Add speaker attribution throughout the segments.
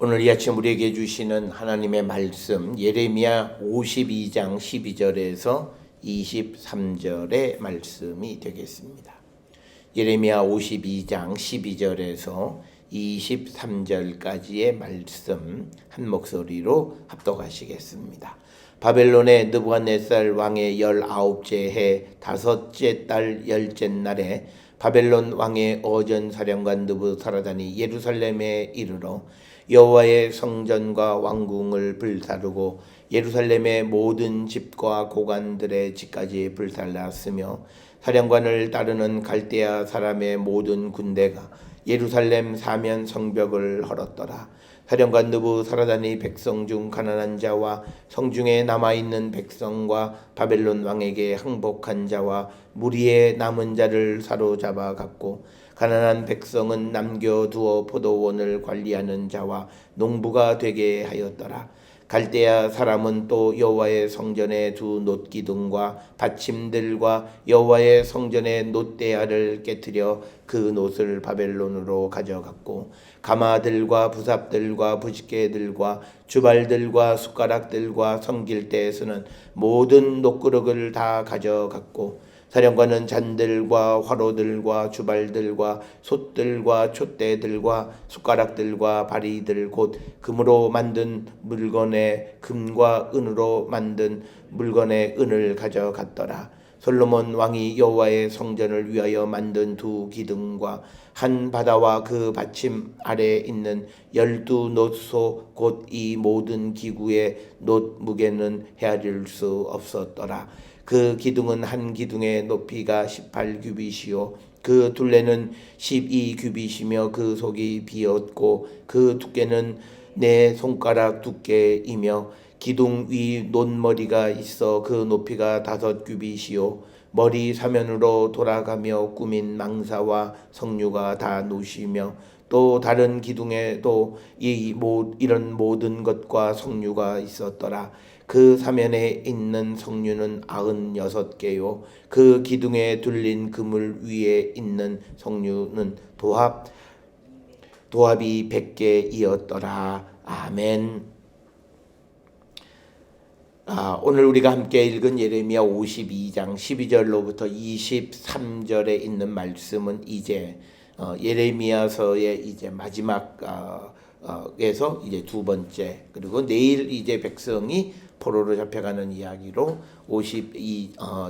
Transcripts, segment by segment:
Speaker 1: 오늘 이 아침 우리에게 주시는 하나님의 말씀 예레미야 52장 12절에서 23절의 말씀이 되겠습니다. 예레미야 52장 12절에서 23절까지의 말씀 한 목소리로 합독하시겠습니다. 바벨론의 느부갓네살 왕의 19째 해 5째 달 10째 날에 바벨론 왕의 어전사령관 느부사라단이 예루살렘에 이르러 여호와의 성전과 왕궁을 불사르고 예루살렘의 모든 집과 고관들의 집까지 불살랐으며 사령관을 따르는 갈대아 사람의 모든 군대가 예루살렘 사면 성벽을 헐었더라. 사령관 느부사라단이 백성 중 가난한 자와 성중에 남아있는 백성과 바벨론 왕에게 항복한 자와 무리의 남은 자를 사로잡아 갔고 가난한 백성은 남겨두어 포도원을 관리하는 자와 농부가 되게 하였더라. 갈대아 사람은 또 여호와의 성전의 두 놋기둥과 받침들과 여호와의 성전의 놋대야를 깨뜨려 그 놋을 바벨론으로 가져갔고 가마들과 부삽들과 부식개들과 주발들과 숟가락들과 성길대에 쓰는 모든 놋그릇을 다 가져갔고 사령관은 잔들과 화로들과 주발들과 솥들과 촛대들과 숟가락들과 바리들 곧 금으로 만든 물건에 금과 은으로 만든 물건에 은을 가져갔더라. 솔로몬 왕이 여호와의 성전을 위하여 만든 두 기둥과 한 바다와 그 받침 아래에 있는 12놋소 곧 이 모든 기구의 놋 무게는 헤아릴 수 없었더라. 그 기둥은 한 기둥의 높이가 18규빗이요 그 둘레는 12규빗이며 그 속이 비었고 그 두께는 내 손가락 두께이며 기둥 위 놋머리가 있어 그 높이가 5규빗이요 머리 사면으로 돌아가며 꾸민 망사와 석류가 다 놋이며 또 다른 기둥에도 이런 모든 것과 석류가 있었더라. 그 사면에 있는 석류는 96개요 그 기둥에 둘린 그물 위에 있는 석류는 도합이 100개이었더라. 아멘. 오늘 우리가 함께 읽은 예레미야 52장 12절로부터 23절에 있는 말씀은 이제 예레미야서의 이제 마지막에서 이제 두 번째 그리고 내일 이제 백성이 포로로 잡혀가는 이야기로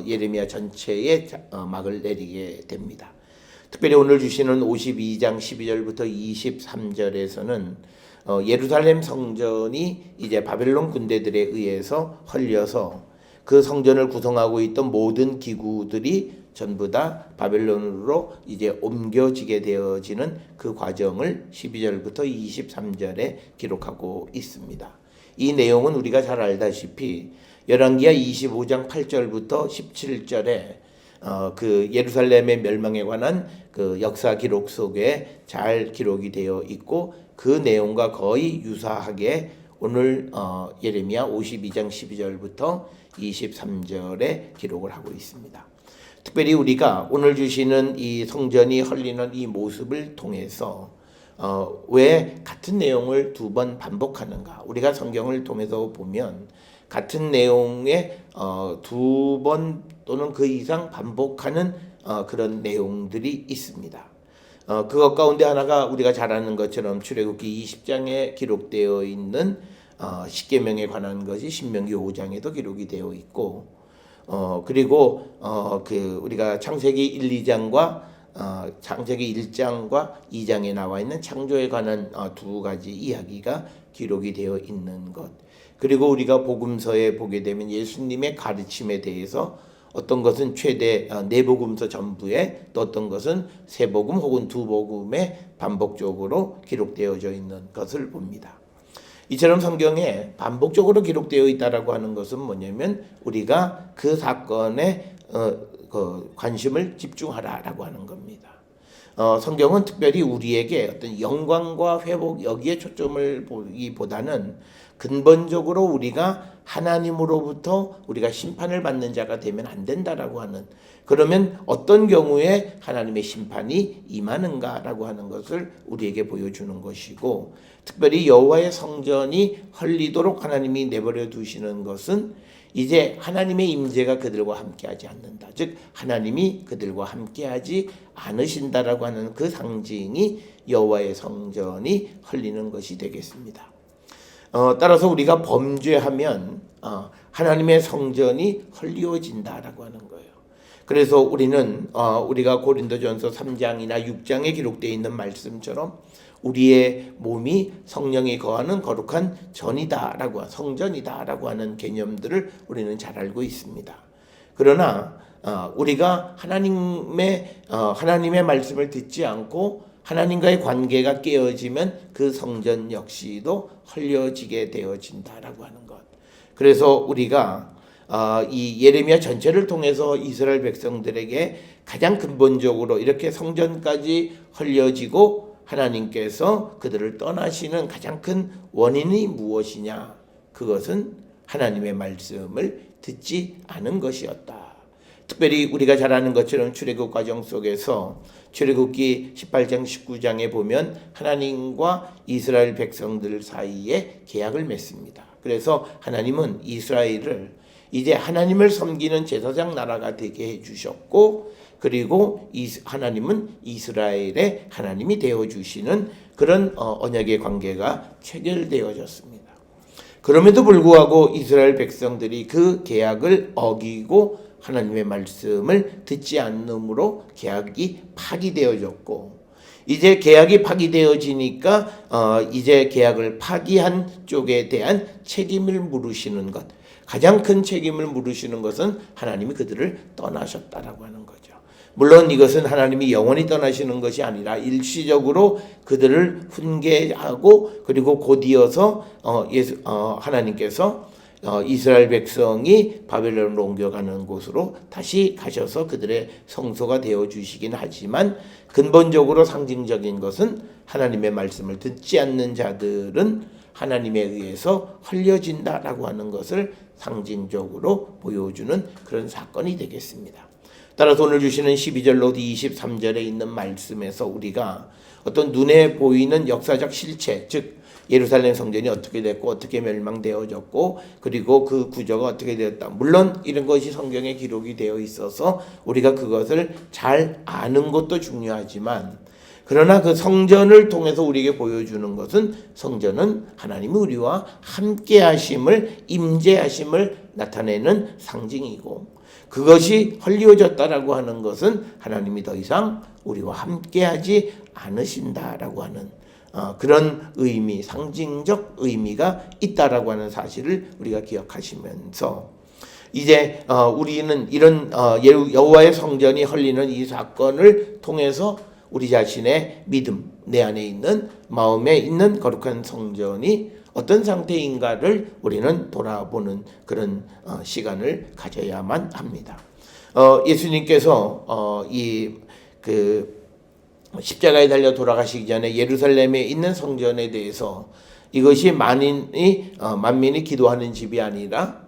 Speaker 1: 예레미야 전체의 막을 내리게 됩니다. 특별히 오늘 주시는 52장 12절부터 23절에서는 예루살렘 성전이 이제 바벨론 군대들에 의해서 헐려서 그 성전을 구성하고 있던 모든 기구들이 전부 다 바벨론으로 이제 옮겨지게 되어지는 그 과정을 12절부터 23절에 기록하고 있습니다. 이 내용은 우리가 잘 알다시피 열왕기하 25장 8절부터 17절에 그 예루살렘의 멸망에 관한 그 역사 기록 속에 잘 기록이 되어 있고 그 내용과 거의 유사하게 오늘 예레미야 52장 12절부터 23절에 기록을 하고 있습니다. 특별히 우리가 오늘 주시는 이 성전이 헐리는 이 모습을 통해서 왜 같은 내용을 두 번 반복하는가? 우리가 성경을 통해서 보면 같은 내용에 두 번 또는 그 이상 반복하는 그런 내용들이 있습니다. 그것 가운데 하나가 우리가 잘 아는 것처럼 출애굽기 20장에 기록되어 있는 십계명에 관한 것이 신명기 5장에도 기록이 되어 있고 그리고 우리가 창세기 1, 2장과 창세기 1장과 2장에 나와 있는 창조에 관한 두 가지 이야기가 기록이 되어 있는 것. 그리고 우리가 복음서에 보게 되면 예수님의 가르침에 대해서 어떤 것은 최대 네 복음서 전부에 또 어떤 것은 세 복음 혹은 두 복음에 반복적으로 기록되어져 있는 것을 봅니다. 이처럼 성경에 반복적으로 기록되어 있다라고 하는 것은 뭐냐면 우리가 그 사건에 관심을 집중하라라고 하는 겁니다. 성경은 특별히 우리에게 어떤 영광과 회복 여기에 초점을 보기보다는 근본적으로 우리가 하나님으로부터 우리가 심판을 받는 자가 되면 안 된다라고 하는 그러면 어떤 경우에 하나님의 심판이 임하는가라고 하는 것을 우리에게 보여주는 것이고, 특별히 여호와의 성전이 헐리도록 하나님이 내버려 두시는 것은 이제 하나님의 임재가 그들과 함께하지 않는다. 즉 하나님이 그들과 함께하지 않으신다라고 하는 그 상징이 여호와의 성전이 헐리는 것이 되겠습니다. 따라서 우리가 범죄하면 하나님의 성전이 헐리워진다라고 하는 거예요. 그래서 우리는 우리가 고린도전서 3장이나 6장에 기록되어 있는 말씀처럼 우리의 몸이 성령이 거하는 거룩한 전이다라고 성전이다라고 하는 개념들을 우리는 잘 알고 있습니다. 그러나 우리가 하나님의 말씀을 듣지 않고 하나님과의 관계가 깨어지면 그 성전 역시도 헐려지게 되어진다라고 하는 것. 그래서 우리가 이 예레미야 전체를 통해서 이스라엘 백성들에게 가장 근본적으로 이렇게 성전까지 헐려지고 하나님께서 그들을 떠나시는 가장 큰 원인이 무엇이냐? 그것은 하나님의 말씀을 듣지 않은 것이었다. 특별히 우리가 잘 아는 것처럼 출애굽 과정 속에서 출애굽기 18장 19장에 보면 하나님과 이스라엘 백성들 사이에 계약을 맺습니다. 그래서 하나님은 이스라엘을 이제 하나님을 섬기는 제사장 나라가 되게 해주셨고, 그리고 하나님은 이스라엘의 하나님이 되어주시는 그런 언약의 관계가 체결되어졌습니다. 그럼에도 불구하고 이스라엘 백성들이 그 계약을 어기고 하나님의 말씀을 듣지 않음으로 계약이 파기되어졌고, 이제 계약이 파기되어지니까 이제 계약을 파기한 쪽에 대한 책임을 물으시는 것, 가장 큰 책임을 물으시는 것은 하나님이 그들을 떠나셨다라고 하는 거죠. 물론 이것은 하나님이 영원히 떠나시는 것이 아니라 일시적으로 그들을 훈계하고, 그리고 곧이어서 하나님께서 이스라엘 백성이 바벨론으로 옮겨가는 곳으로 다시 가셔서 그들의 성소가 되어주시긴 하지만, 근본적으로 상징적인 것은 하나님의 말씀을 듣지 않는 자들은 하나님에 의해서 헐려진다라고 하는 것을 상징적으로 보여주는 그런 사건이 되겠습니다. 따라서 오늘 주시는 12절로 23절에 있는 말씀에서 우리가 어떤 눈에 보이는 역사적 실체, 즉 예루살렘 성전이 어떻게 됐고 어떻게 멸망되어졌고 그리고 그 구조가 어떻게 되었다. 물론 이런 것이 성경에 기록이 되어 있어서 우리가 그것을 잘 아는 것도 중요하지만, 그러나 그 성전을 통해서 우리에게 보여주는 것은 성전은 하나님이 우리와 함께 하심을, 임재하심을 나타내는 상징이고, 그것이 헐리워졌다라고 하는 것은 하나님이 더 이상 우리와 함께하지 않으신다라고 하는 그런 의미, 상징적 의미가 있다라고 하는 사실을 우리가 기억하시면서, 이제 우리는 이런 여호와의 성전이 헐리는 이 사건을 통해서 우리 자신의 믿음, 내 안에 있는 마음에 있는 거룩한 성전이 어떤 상태인가를 우리는 돌아보는 그런 시간을 가져야만 합니다. 예수님께서 십자가에 달려 돌아가시기 전에 예루살렘에 있는 성전에 대해서 이것이 만민이 기도하는 집이 아니라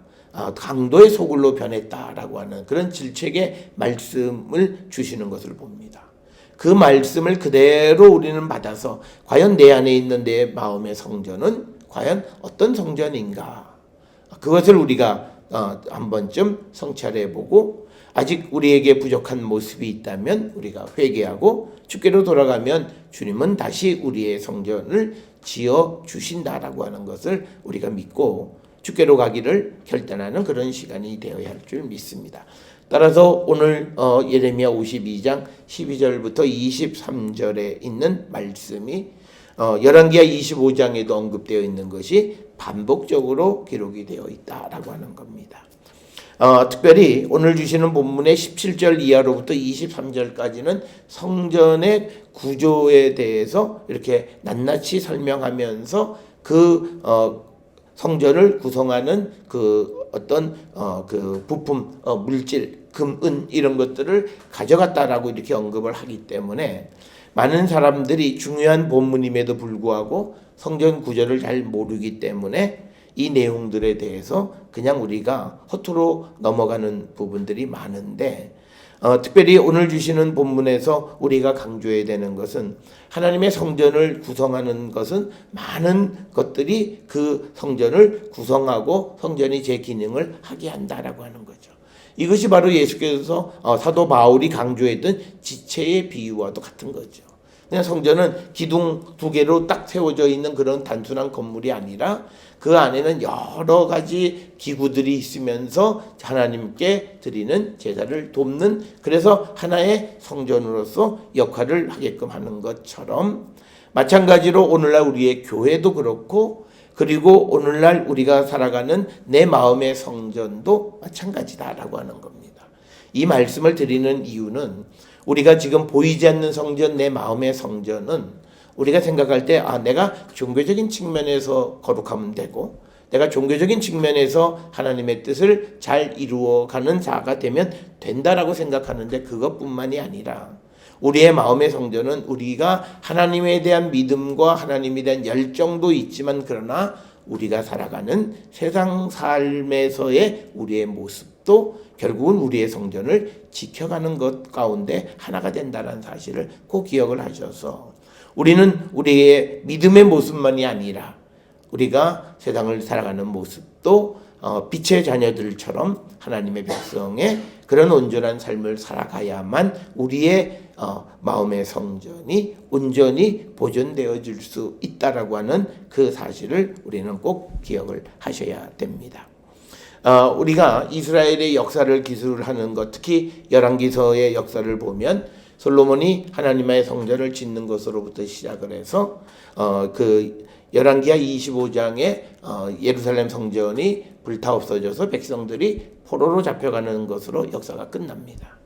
Speaker 1: 강도의 소굴로 변했다라고 하는 그런 질책의 말씀을 주시는 것을 봅니다. 그 말씀을 그대로 우리는 받아서 과연 내 안에 있는 내 마음의 성전은 과연 어떤 성전인가, 그것을 우리가 한 번쯤 성찰해보고, 아직 우리에게 부족한 모습이 있다면 우리가 회개하고 주께로 돌아가면 주님은 다시 우리의 성전을 지어 주신다라고 하는 것을 우리가 믿고 주께로 가기를 결단하는 그런 시간이 되어야 할 줄 믿습니다. 따라서 오늘 예레미야 52장 12절부터 23절에 있는 말씀이 열왕기하 25장에도 언급되어 있는 것이 반복적으로 기록이 되어 있다라고 하는 겁니다. 특별히 오늘 주시는 본문의 17절 이하로부터 23절까지는 성전의 구조에 대해서 이렇게 낱낱이 설명하면서 그 성전을 구성하는 그 어떤 그 부품, 물질, 금, 은 이런 것들을 가져갔다라고 이렇게 언급을 하기 때문에 많은 사람들이 중요한 본문임에도 불구하고 성전 구조를 잘 모르기 때문에 이 내용들에 대해서 그냥 우리가 허투루 넘어가는 부분들이 많은데, 특별히 오늘 주시는 본문에서 우리가 강조해야 되는 것은 하나님의 성전을 구성하는 것은 많은 것들이 그 성전을 구성하고 성전이 제 기능을 하게 한다라고 하는 거죠. 이것이 바로 예수께서 사도 바울이 강조했던 지체의 비유와도 같은 거죠. 그냥 성전은 기둥 두 개로 딱 세워져 있는 그런 단순한 건물이 아니라 그 안에는 여러 가지 기구들이 있으면서 하나님께 드리는 제사를 돕는, 그래서 하나의 성전으로서 역할을 하게끔 하는 것처럼, 마찬가지로 오늘날 우리의 교회도 그렇고, 그리고 오늘날 우리가 살아가는 내 마음의 성전도 마찬가지다라고 하는 겁니다. 이 말씀을 드리는 이유는 우리가 지금 보이지 않는 성전, 내 마음의 성전은 우리가 생각할 때 내가 종교적인 측면에서 거룩하면 되고, 내가 종교적인 측면에서 하나님의 뜻을 잘 이루어가는 자가 되면 된다라고 생각하는데, 그것뿐만이 아니라 우리의 마음의 성전은 우리가 하나님에 대한 믿음과 하나님에 대한 열정도 있지만, 그러나 우리가 살아가는 세상 삶에서의 우리의 모습도 결국은 우리의 성전을 지켜가는 것 가운데 하나가 된다는 사실을 꼭 기억을 하셔서, 우리는 우리의 믿음의 모습만이 아니라 우리가 세상을 살아가는 모습도 빛의 자녀들처럼 하나님의 백성의 그런 온전한 삶을 살아가야만 우리의 마음의 성전이 온전히 보존되어질 수 있다라고 하는 그 사실을 우리는 꼭 기억을 하셔야 됩니다. 우리가 이스라엘의 역사를 기술하는 것, 특히 열왕기서의 역사를 보면 솔로몬이 하나님의 성전을 짓는 것으로부터 시작을 해서 그 열왕기하 25장에 예루살렘 성전이 불타 없어져서 백성들이 포로로 잡혀가는 것으로 역사가 끝납니다.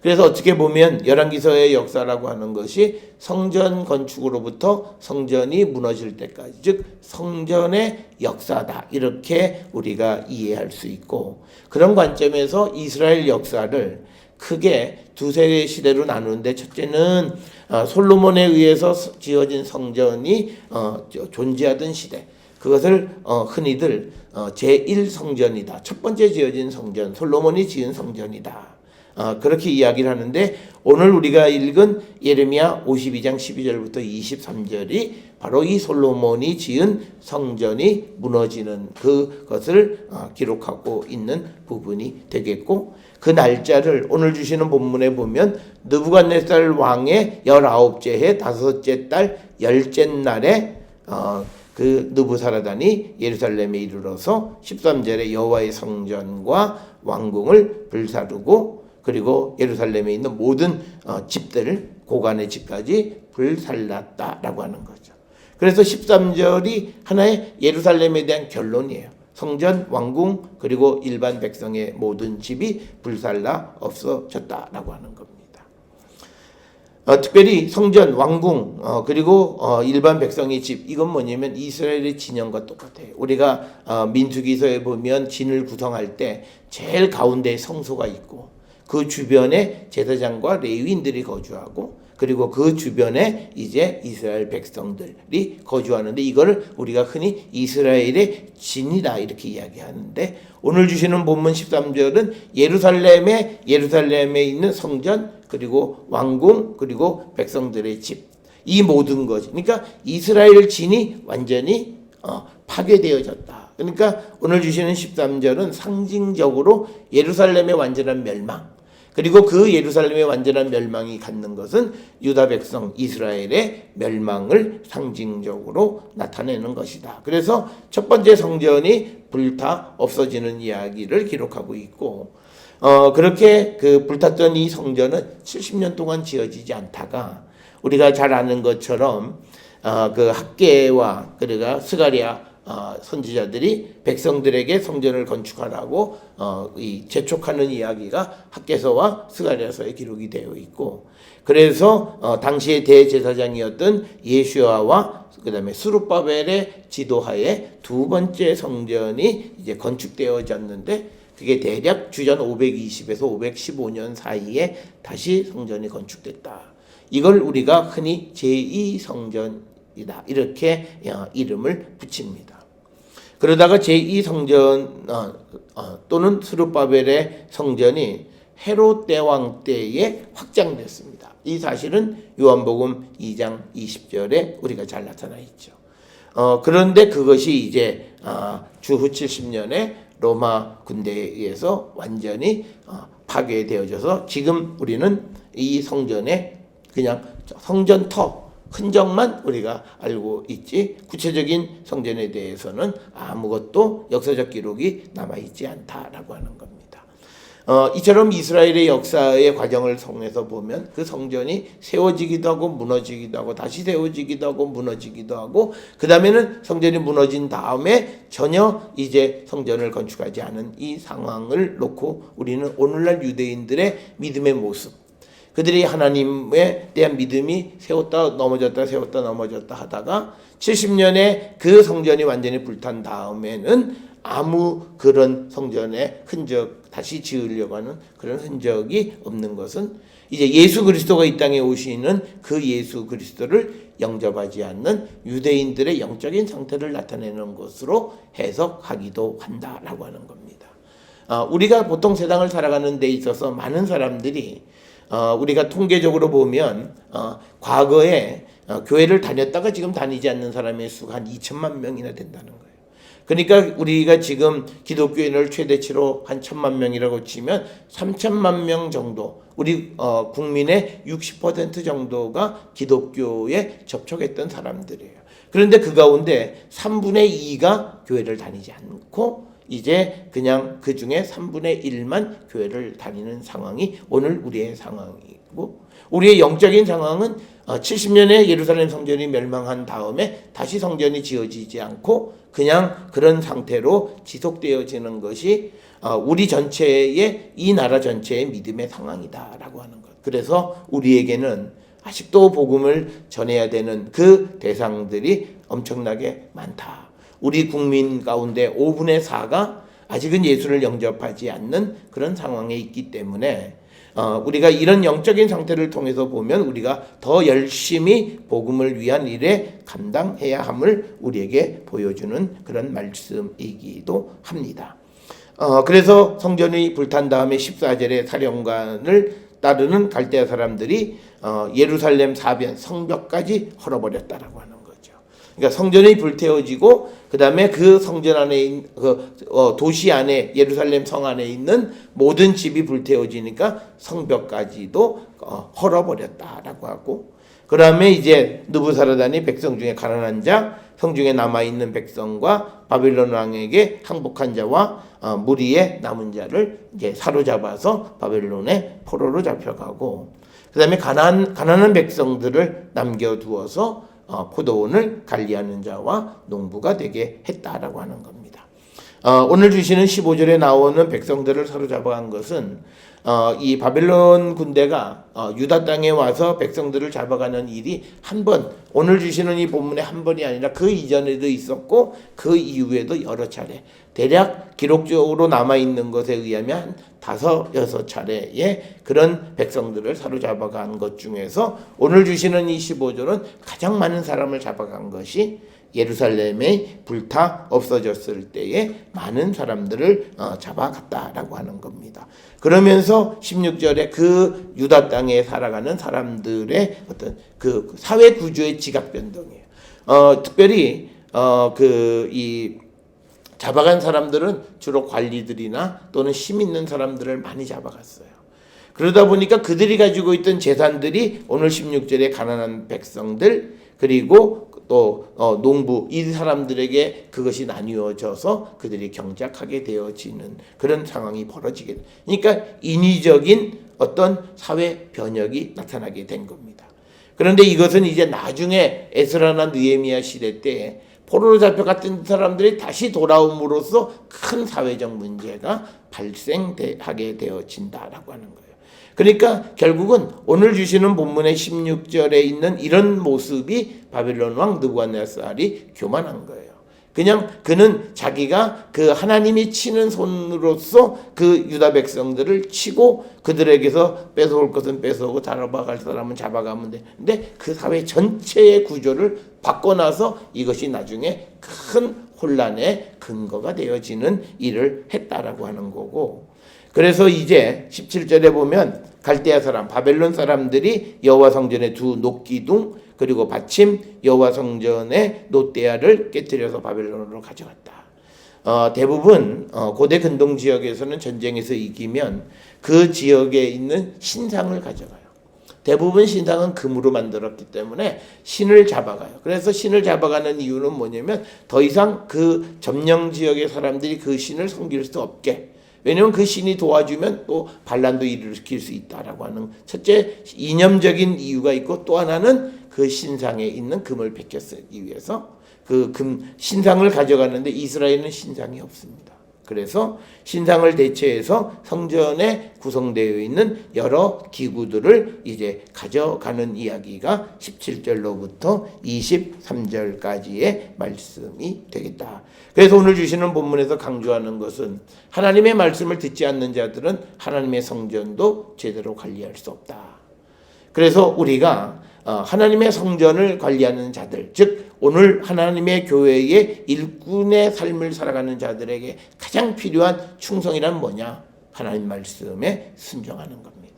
Speaker 1: 그래서 어떻게 보면 열왕기서의 역사라고 하는 것이 성전 건축으로부터 성전이 무너질 때까지, 즉 성전의 역사다, 이렇게 우리가 이해할 수 있고, 그런 관점에서 이스라엘 역사를 크게 두세 시대로 나누는데, 첫째는 솔로몬에 의해서 지어진 성전이 존재하던 시대, 그것을 흔히들 제1성전이다, 첫 번째 지어진 성전, 솔로몬이 지은 성전이다, 그렇게 이야기를 하는데, 오늘 우리가 읽은 예레미야 52장 12절부터 23절이 바로 이 솔로몬이 지은 성전이 무너지는 그것을 기록하고 있는 부분이 되겠고, 그 날짜를 오늘 주시는 본문에 보면 느부갓네살 왕의 19째 해 5째 달 10째 날에 그 느부사라단이 예루살렘에 이르러서 13절에 여호와의 성전과 왕궁을 불사르고, 그리고 예루살렘에 있는 모든 집들을, 고관의 집까지 불살랐다라고 하는 거죠. 그래서 13절이 하나의 예루살렘에 대한 결론이에요. 성전, 왕궁, 그리고 일반 백성의 모든 집이 불살라 없어졌다라고 하는 겁니다. 특별히 성전, 왕궁, 그리고 일반 백성의 집, 이건 뭐냐면 이스라엘의 진영과 똑같아요. 우리가 민수기서에 보면 진을 구성할 때 제일 가운데에 성소가 있고, 그 주변에 제사장과 레위인들이 거주하고, 그리고 그 주변에 이제 이스라엘 백성들이 거주하는데, 이거를 우리가 흔히 이스라엘의 진이다 이렇게 이야기하는데, 오늘 주시는 본문 13절은 예루살렘에 있는 성전, 그리고 왕궁, 그리고 백성들의 집, 이 모든 것, 그러니까 이스라엘 진이 완전히 파괴되어졌다. 그러니까 오늘 주시는 13절은 상징적으로 예루살렘의 완전한 멸망, 그리고 그 예루살렘의 완전한 멸망이 갖는 것은 유다 백성 이스라엘의 멸망을 상징적으로 나타내는 것이다. 그래서 첫 번째 성전이 불타 없어지는 이야기를 기록하고 있고, 그렇게 그 불탔던 이 성전은 70년 동안 지어지지 않다가 우리가 잘 아는 것처럼 그 학개와 그러니까 스가랴 선지자들이 백성들에게 성전을 건축하라고 재촉하는 이야기가 학개서와 스가랴서에 기록이 되어 있고, 그래서 당시의 대제사장이었던 예수아와 그다음에 스룹바벨의 지도하에 두 번째 성전이 이제 건축되어졌는데, 그게 대략 주전 520에서 515년 사이에 다시 성전이 건축됐다. 이걸 우리가 흔히 제2성전이다 이렇게 이름을 붙입니다. 그러다가 제2성전 또는 스룹바벨의 성전이 헤롯 대왕 때에 확장됐습니다. 이 사실은 요한복음 2장 20절에 우리가 잘 나타나 있죠. 그런데 그것이 이제 주후 70년에 로마 군대에 의해서 완전히 파괴되어져서 지금 우리는 이 성전에 그냥 성전터 흔적만 우리가 알고 있지 구체적인 성전에 대해서는 아무것도 역사적 기록이 남아있지 않다라고 하는 겁니다. 이처럼 이스라엘의 역사의 과정을 통해서 보면 그 성전이 세워지기도 하고 무너지기도 하고 다시 세워지기도 하고 무너지기도 하고 그 다음에는 성전이 무너진 다음에 전혀 이제 성전을 건축하지 않은 이 상황을 놓고 우리는 오늘날 유대인들의 믿음의 모습, 그들이 하나님에 대한 믿음이 세웠다 넘어졌다 세웠다 넘어졌다 하다가 70년에 그 성전이 완전히 불탄 다음에는 아무 그런 성전의 흔적 다시 지으려고 하는 그런 흔적이 없는 것은 이제 예수 그리스도가 이 땅에 오시는 그 예수 그리스도를 영접하지 않는 유대인들의 영적인 상태를 나타내는 것으로 해석하기도 한다라고 하는 겁니다. 우리가 보통 세상을 살아가는 데 있어서 많은 사람들이 우리가 통계적으로 보면 과거에 교회를 다녔다가 지금 다니지 않는 사람의 수가 한 2천만 명이나 된다는 거예요. 그러니까 우리가 지금 기독교인을 최대치로 한 1,000만 명이라고 치면 3천만 명 정도 우리 국민의 60% 정도가 기독교에 접촉했던 사람들이에요. 그런데 그 가운데 3분의 2가 교회를 다니지 않고 이제 그냥 그 중에 3분의 1만 교회를 다니는 상황이 오늘 우리의 상황이고 우리의 영적인 상황은 70년에 예루살렘 성전이 멸망한 다음에 다시 성전이 지어지지 않고 그냥 그런 상태로 지속되어지는 것이 우리 전체의 이 나라 전체의 믿음의 상황이다라고 하는 것. 그래서 우리에게는 아직도 복음을 전해야 되는 그 대상들이 엄청나게 많다. 우리 국민 가운데 5분의 4가 아직은 예수를 영접하지 않는 그런 상황에 있기 때문에 우리가 이런 영적인 상태를 통해서 보면 우리가 더 열심히 복음을 위한 일에 감당해야 함을 우리에게 보여주는 그런 말씀이기도 합니다. 그래서 성전이 불탄 다음에 14절에 사령관을 따르는 갈대아 사람들이 예루살렘 사변 성벽까지 헐어버렸다라고 하는 거죠. 그러니까 성전이 불태워지고 그 다음에 그 성전 안에 도시 안에 예루살렘 성 안에 있는 모든 집이 불태워지니까 성벽까지도 헐어버렸다라고 하고 그 다음에 이제 느부사르단이 백성 중에 가난한 자, 성 중에 남아있는 백성과 바벨론 왕에게 항복한 자와 무리의 남은 자를 이제 사로잡아서 바벨론의 포로로 잡혀가고 그 다음에 가난한 백성들을 남겨두어서 포도원을 관리하는 자와 농부가 되게 했다라고 하는 겁니다. 오늘 주시는 15절에 나오는 백성들을 사로잡아간 것은 이 바벨론 군대가 유다 땅에 와서 백성들을 잡아가는 일이 한 번, 오늘 주시는 이 본문에 한 번이 아니라 그 이전에도 있었고 그 이후에도 여러 차례, 대략 기록적으로 남아있는 것에 의하면 5, 6차례의 그런 백성들을 사로잡아간 것 중에서 오늘 주시는 이 15절은 가장 많은 사람을 잡아간 것이 예루살렘에 불타 없어졌을 때에 많은 사람들을 잡아갔다라고 하는 겁니다. 그러면서 16절에 그 유다 땅에 살아가는 사람들의 어떤 그 사회 구조의 지각 변동이에요. 특별히 이 잡아간 사람들은 주로 관리들이나 또는 힘 있는 사람들을 많이 잡아갔어요. 그러다 보니까 그들이 가지고 있던 재산들이 오늘 16절에 가난한 백성들 그리고 또 농부 이 사람들에게 그것이 나뉘어져서 그들이 경작하게 되어지는 그런 상황이 벌어지게 됩니다. 그러니까 인위적인 어떤 사회 변혁이 나타나게 된 겁니다. 그런데 이것은 이제 나중에 에스라나 느헤미야 시대 때 포로로 잡혀갔던 사람들이 다시 돌아옴으로써 큰 사회적 문제가 발생하게 되어진다라고 하는 거예요. 그러니까 결국은 오늘 주시는 본문의 16절에 있는 이런 모습이 바벨론 왕 느부갓네살이 교만한 거예요. 그냥 그는 자기가 그 하나님이 치는 손으로서 그 유다 백성들을 치고 그들에게서 뺏어올 것은 뺏어오고 잡아갈 사람은 잡아가면 돼. 근데 그 사회 전체의 구조를 바꿔놔서 이것이 나중에 큰 혼란의 근거가 되어지는 일을 했다라고 하는 거고 그래서 이제 17절에 보면 갈대아 사람, 바벨론 사람들이 여호와 성전의 두 녹기둥 그리고 받침 여호와 성전의 놋대야를 깨뜨려서 바벨론으로 가져갔다. 대부분 고대 근동 지역에서는 전쟁에서 이기면 그 지역에 있는 신상을 가져가요. 대부분 신상은 금으로 만들었기 때문에 신을 잡아가요. 그래서 신을 잡아가는 이유는 뭐냐면 더 이상 그 점령 지역의 사람들이 그 신을 섬길 수 없게, 왜냐하면 그 신이 도와주면 또 반란도 일으킬 수 있다라고 하는 첫째 이념적인 이유가 있고, 또 하나는 그 신상에 있는 금을 베껴 쓰기 위해서 그 신상을 가져가는데 이스라엘은 신상이 없습니다. 그래서 신상을 대체해서 성전에 구성되어 있는 여러 기구들을 이제 가져가는 이야기가 17절로부터 23절까지의 말씀이 되겠다. 그래서 오늘 주시는 본문에서 강조하는 것은 하나님의 말씀을 듣지 않는 자들은 하나님의 성전도 제대로 관리할 수 없다. 그래서 우리가 하나님의 성전을 관리하는 자들, 즉 오늘 하나님의 교회의 일꾼의 삶을 살아가는 자들에게 가장 필요한 충성이란 뭐냐? 하나님 말씀에 순종하는 겁니다.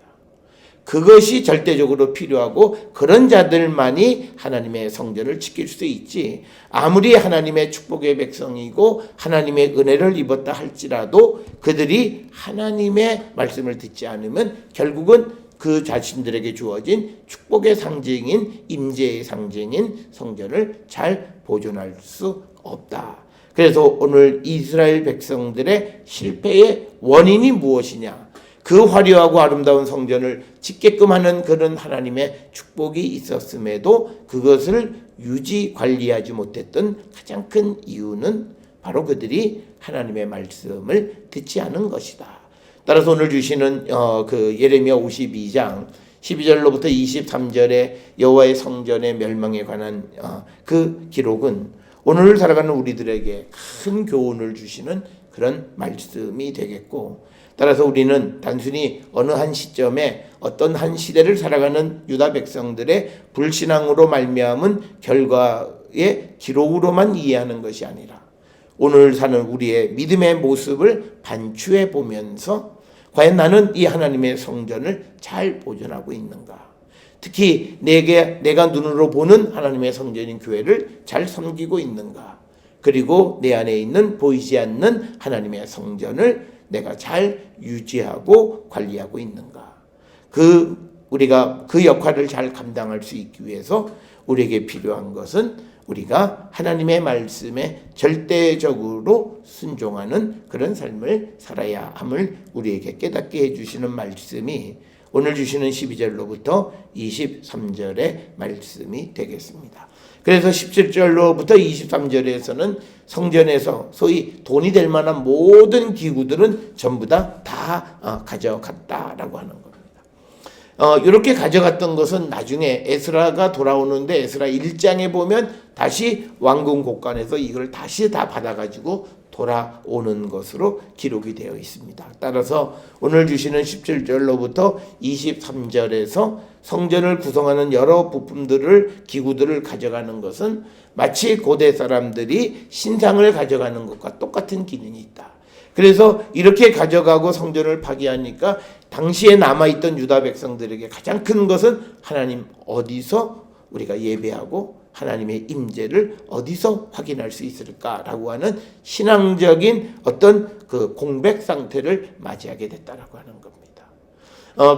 Speaker 1: 그것이 절대적으로 필요하고 그런 자들만이 하나님의 성전을 지킬 수 있지, 아무리 하나님의 축복의 백성이고 하나님의 은혜를 입었다 할지라도 그들이 하나님의 말씀을 듣지 않으면 결국은 그 자신들에게 주어진 축복의 상징인 임재의 상징인 성전을 잘 보존할 수 없다. 그래서 오늘 이스라엘 백성들의 실패의 원인이 무엇이냐? 그 화려하고 아름다운 성전을 짓게끔 하는 그런 하나님의 축복이 있었음에도 그것을 유지 관리하지 못했던 가장 큰 이유는 바로 그들이 하나님의 말씀을 듣지 않은 것이다. 따라서 오늘 주시는 그 예레미야 52장 12절로부터 23절의 여호와의 성전의 멸망에 관한 그 기록은 오늘 살아가는 우리들에게 큰 교훈을 주시는 그런 말씀이 되겠고, 따라서 우리는 단순히 어느 한 시점에 어떤 한 시대를 살아가는 유다 백성들의 불신앙으로 말미암은 결과의 기록으로만 이해하는 것이 아니라 오늘 사는 우리의 믿음의 모습을 반추해 보면서 과연 나는 이 하나님의 성전을 잘 보존하고 있는가? 특히 내가 눈으로 보는 하나님의 성전인 교회를 잘 섬기고 있는가? 그리고 내 안에 있는 보이지 않는 하나님의 성전을 내가 잘 유지하고 관리하고 있는가? 우리가 그 역할을 잘 감당할 수 있기 위해서 우리에게 필요한 것은 우리가 하나님의 말씀에 절대적으로 순종하는 그런 삶을 살아야 함을 우리에게 깨닫게 해주시는 말씀이 오늘 주시는 12절로부터 23절의 말씀이 되겠습니다. 그래서 17절로부터 23절에서는 성전에서 소위 돈이 될 만한 모든 기구들은 전부 다 가져갔다라고 하는 겁니다. 이렇게 가져갔던 것은 나중에 에스라가 돌아오는데 에스라 1장에 보면 다시 왕궁 곳간에서 이걸 다시 다 받아가지고 돌아오는 것으로 기록이 되어 있습니다. 따라서 오늘 주시는 17절로부터 23절에서 성전을 구성하는 여러 부품들을 기구들을 가져가는 것은 마치 고대 사람들이 신상을 가져가는 것과 똑같은 기능이 있다. 그래서 이렇게 가져가고 성전을 파괴하니까 당시에 남아있던 유다 백성들에게 가장 큰 것은 하나님 어디서 우리가 예배하고 하나님의 임재를 어디서 확인할 수 있을까라고 하는 신앙적인 어떤 그 공백 상태를 맞이하게 됐다라고 하는 겁니다.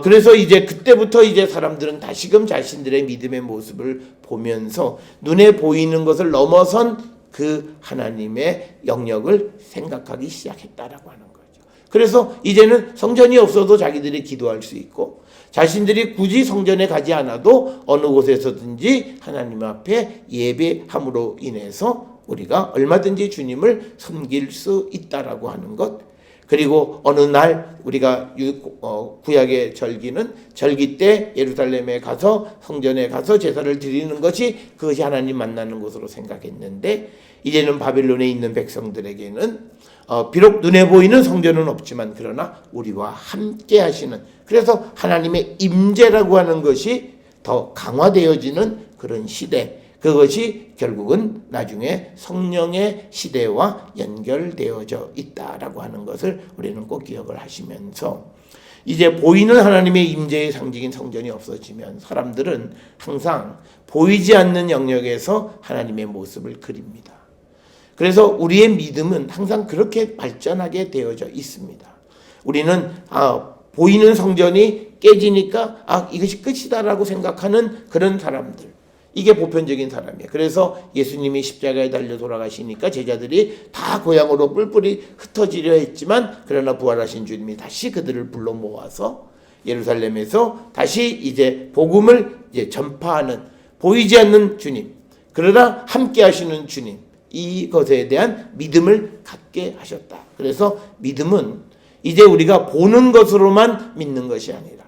Speaker 1: 그래서 이제 그때부터 이제 사람들은 다시금 자신들의 믿음의 모습을 보면서 눈에 보이는 것을 넘어선 그 하나님의 영역을 생각하기 시작했다라고 하는 거죠. 그래서 이제는 성전이 없어도 자기들이 기도할 수 있고 자신들이 굳이 성전에 가지 않아도 어느 곳에서든지 하나님 앞에 예배함으로 인해서 우리가 얼마든지 주님을 섬길 수 있다라고 하는 것, 그리고 어느 날 우리가 구약의 절기는 절기 때 예루살렘에 가서 성전에 가서 제사를 드리는 것이 그것이 하나님 만나는 곳으로 생각했는데 이제는 바벨론에 있는 백성들에게는 비록 눈에 보이는 성전은 없지만 그러나 우리와 함께 하시는, 그래서 하나님의 임재라고 하는 것이 더 강화되어지는 그런 시대, 그것이 결국은 나중에 성령의 시대와 연결되어져 있다라고 하는 것을 우리는 꼭 기억을 하시면서, 이제 보이는 하나님의 임재의 상징인 성전이 없어지면 사람들은 항상 보이지 않는 영역에서 하나님의 모습을 그립니다. 그래서 우리의 믿음은 항상 그렇게 발전하게 되어져 있습니다. 우리는 보이는 성전이 깨지니까 이것이 끝이다라고 생각하는 그런 사람들, 이게 보편적인 사람이에요. 그래서 예수님이 십자가에 달려 돌아가시니까 제자들이 다 고향으로 뿔뿔이 흩어지려 했지만, 그러나 부활하신 주님이 다시 그들을 불러 모아서 예루살렘에서 다시 이제 복음을 이제 전파하는, 보이지 않는 주님, 그러나 함께 하시는 주님, 이것에 대한 믿음을 갖게 하셨다. 그래서 믿음은 이제 우리가 보는 것으로만 믿는 것이 아니라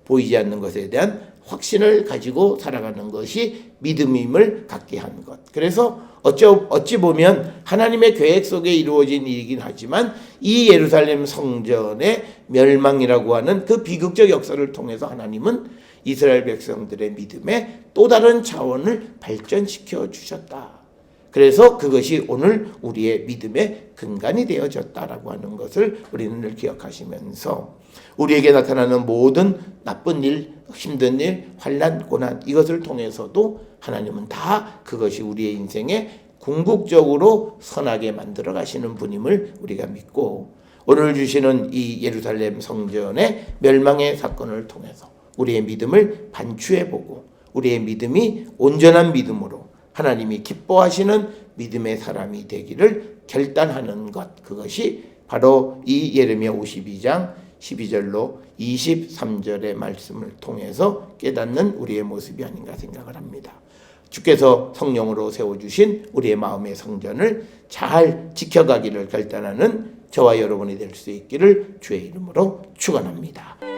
Speaker 1: 보이지 않는 것에 대한 확신을 가지고 살아가는 것이 믿음임을 갖게 한 것. 그래서 어찌 보면 하나님의 계획 속에 이루어진 일이긴 하지만, 이 예루살렘 성전의 멸망이라고 하는 그 비극적 역사를 통해서 하나님은 이스라엘 백성들의 믿음의 또 다른 차원을 발전시켜 주셨다. 그래서 그것이 오늘 우리의 믿음의 근간이 되어졌다라고 하는 것을 우리는 늘 기억하시면서, 우리에게 나타나는 모든 나쁜 일, 힘든 일, 환난, 고난, 이것을 통해서도 하나님은 다 그것이 우리의 인생에 궁극적으로 선하게 만들어 가시는 분임을 우리가 믿고, 오늘 주시는 이 예루살렘 성전의 멸망의 사건을 통해서 우리의 믿음을 반추해보고, 우리의 믿음이 온전한 믿음으로 하나님이 기뻐하시는 믿음의 사람이 되기를 결단하는 것, 그것이 바로 이 예레미야 52장 12절로 23절의 말씀을 통해서 깨닫는 우리의 모습이 아닌가 생각을 합니다. 주께서 성령으로 세워주신 우리의 마음의 성전을 잘 지켜가기를 결단하는 저와 여러분이 될 수 있기를 주의 이름으로 축원합니다.